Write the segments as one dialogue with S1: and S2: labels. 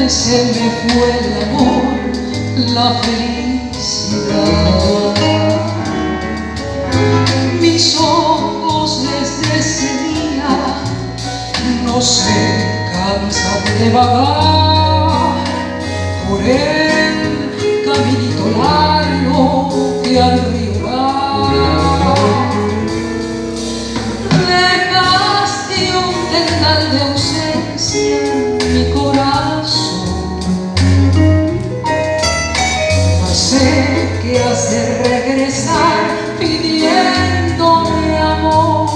S1: se me fue el amor, la felicidad. Mis ojos desde ese día no se cansan de vagar por el caminito largo que al río va. Dejaste un tendal de ausencia en mi corazón, mas sé que has de regresar pidiéndome amor.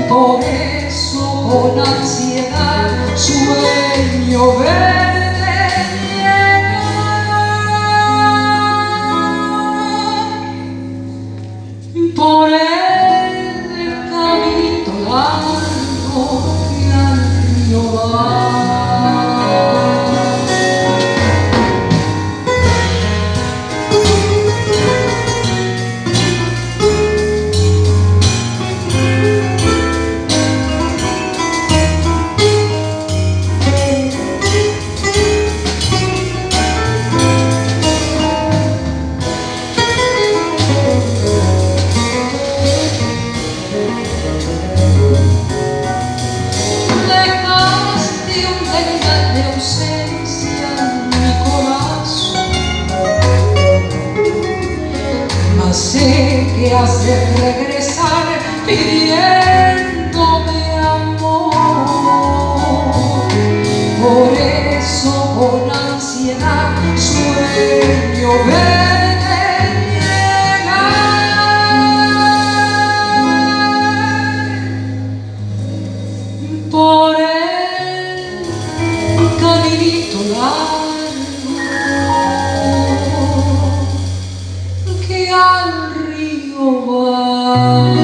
S1: Por eso con ansiedad sueño verte llegar por el caminito largo que al río va. Sé que has de regresar pidiéndome amor. Por eso con ansiedad sueño verte llegar por el caminito largo que al río va.